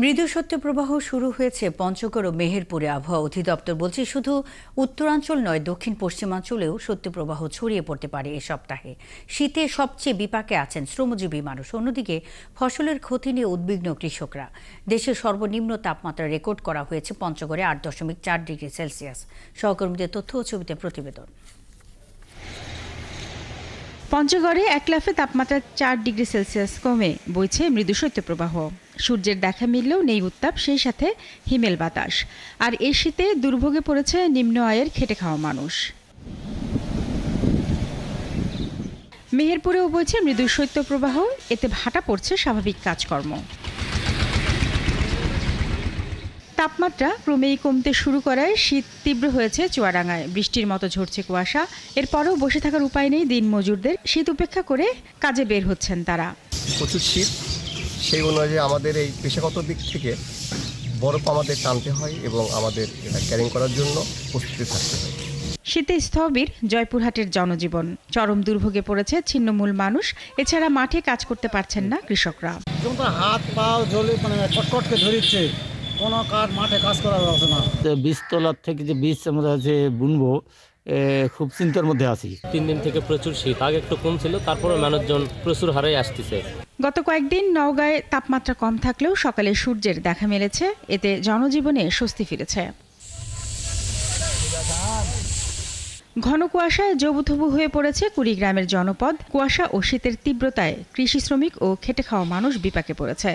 মৃদু শৈত্যপ্রবাহ শুরু হয়েছে পঞ্চগড় ও মেহেরপুরে। আবহাওয়া অধিদপ্তর বলছে শুধু উত্তরাঞ্চল নয়, দক্ষিণ পশ্চিমাঞ্চলেও শৈত্যপ্রবাহ ছড়িয়ে পড়তে পারে এ সপ্তাহে। শীতে সবচেয়ে বিপাকে আছেন শ্রমজীবী মানুষ। অন্যদিকে ফসলের ক্ষতি নিয়ে উদ্বিগ্ন কৃষকরা। দেশের সর্বনিম্ন তাপমাত্রা রেকর্ড করা হয়েছে পঞ্চগড়ে 8.4 ডিগ্রি সেলসিয়াস। সহকর্মীদের তথ্য ও ছবিতে প্রতিবেদন। পঞ্চগড়ে এক লাফে তাপমাত্রা 4 ডিগ্রি সেলসিয়াস কমে বইছে মৃদু শৈত্যপ্রবাহ। সূর্যের দেখা মিললেও নেই উত্তাপ, সেই সাথে হিমেল বাতাস। আর এই শীতে দুর্ভোগে পড়েছে নিম্ন আয়ের খেটে খাওয়া মানুষ। মেহেরপুরেও বইছে মৃদু শৈত্যপ্রবাহ, এতে ভাটা পড়ছে স্বাভাবিক কাজকর্ম। তাপমাত্রা ক্রমেই কমতে শুরু করায় শীত তীব্র হয়েছে চুয়াডাঙ্গায়। বৃষ্টির মতো ঝরছে কুয়াশা। এরপরও বসে থাকার উপায় নেই দিন মজুরদের। শীত উপেক্ষা করে কাজে বের হচ্ছেন তারা। প্রচুর শীত, সেই অনুযায়ী আমাদের এই পেশাগত দিক থেকে বরফ আমাদের টানতে হয় এবং আমাদের এটা ক্যারিং করার জন্য প্রস্তুতি থাকতে হয়। শীতে স্থবির জয়পুরহাটের জনজীবন। চরম দুর্ভোগে পড়েছে ছিন্নমূল মানুষ। এছাড়া মাঠে কাজ করতে পারছেন না কৃষকরা। হাত পাও জ্বলে কটকটকে ধরিচ্ছে, কোনো মাঠে কাজ করা যাচ্ছে না। বীজতলার থেকে যে বীজ আমরা যে বুনবো, খুব চিন্তার মধ্যে আছি। 3 দিন থেকে প্রচুর শীত, আগে একটু কম ছিল, তারপরে মানুষজন প্রচুর হারে আসতেছে। গত কয়েকদিন নওগাঁয় তাপমাত্রা কম থাকলেও সকালে সূর্যের দেখা মিলেছে। এতে জনজীবনে স্বস্তি ফিরেছে। ঘন কুয়াশায় জবুথবু হয়ে পড়েছে কুড়িগ্রামের জনপদ। কুয়াশা ও শীতের তীব্রতায় কৃষি শ্রমিক ও খেটে খাওয়া মানুষ বিপাকে পড়েছে।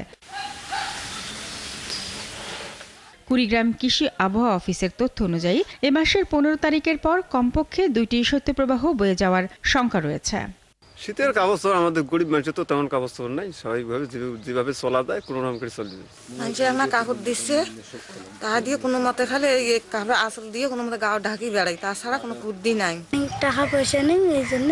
কুড়িগ্রাম কৃষি আবহাওয়া অফিসের তথ্য অনুযায়ী এ মাসের 15 তারিখের পর কমপক্ষে 2টি শৈত্যপ্রবাহ বয়ে যাওয়ার শঙ্কা রয়েছে। শীতের কাপড় আমাদের গরিব মানুষের তো তেমন কাপড় নাই, স্বাভাবিকভাবে যেভাবে চলা যায় কোনো রকম করে চলে যায়। মানুষের আমার কাপড় দিচ্ছে, তা দিয়ে কোনো মতে খালে কাপড় আসল দিয়ে কোনো মতে গাও ঢাকি বেড়াই, তাছাড়া কোনো বুদ্ধি নাই। টাকা পয়সা নেই, এই জন্য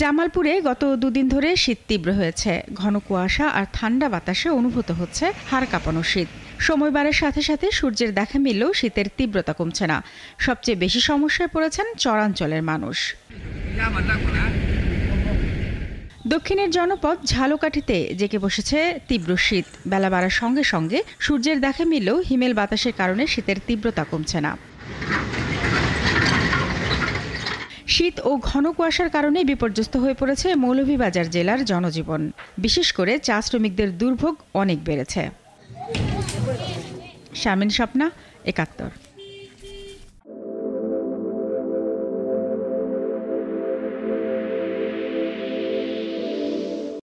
জামালপুরে গত 2 দিন ধরে শীত তীব্র হয়েছে। ঘন কুয়াশা আর ঠান্ডা বাতাসে অনুভূত হচ্ছে হাড় কাঁপানো শীত। সময় বাড়ার সাথে সাথে সূর্যের দেখা মিললেও শীতের তীব্রতা কমছে না। সবচেয়ে বেশি সমস্যায় পড়েছেন চরাঞ্চলের মানুষ। দক্ষিণের জনপদ ঝালকাঠিতে জেঁকে বসেছে তীব্র শীত। বেলা বাড়ার সঙ্গে সঙ্গে সূর্যের দেখা মিললেও হিমেল বাতাসের কারণে শীতের তীব্রতা কমছে না। শীত ও ঘন কুয়াশার কারণে বিপর্যস্ত হয়ে পড়েছে মৌলভীবাজার জেলার জনজীবন। বিশেষ করে চা শ্রমিকদের দুর্ভোগ অনেক বেড়েছে। শামিন স্বপ্না, ৭১।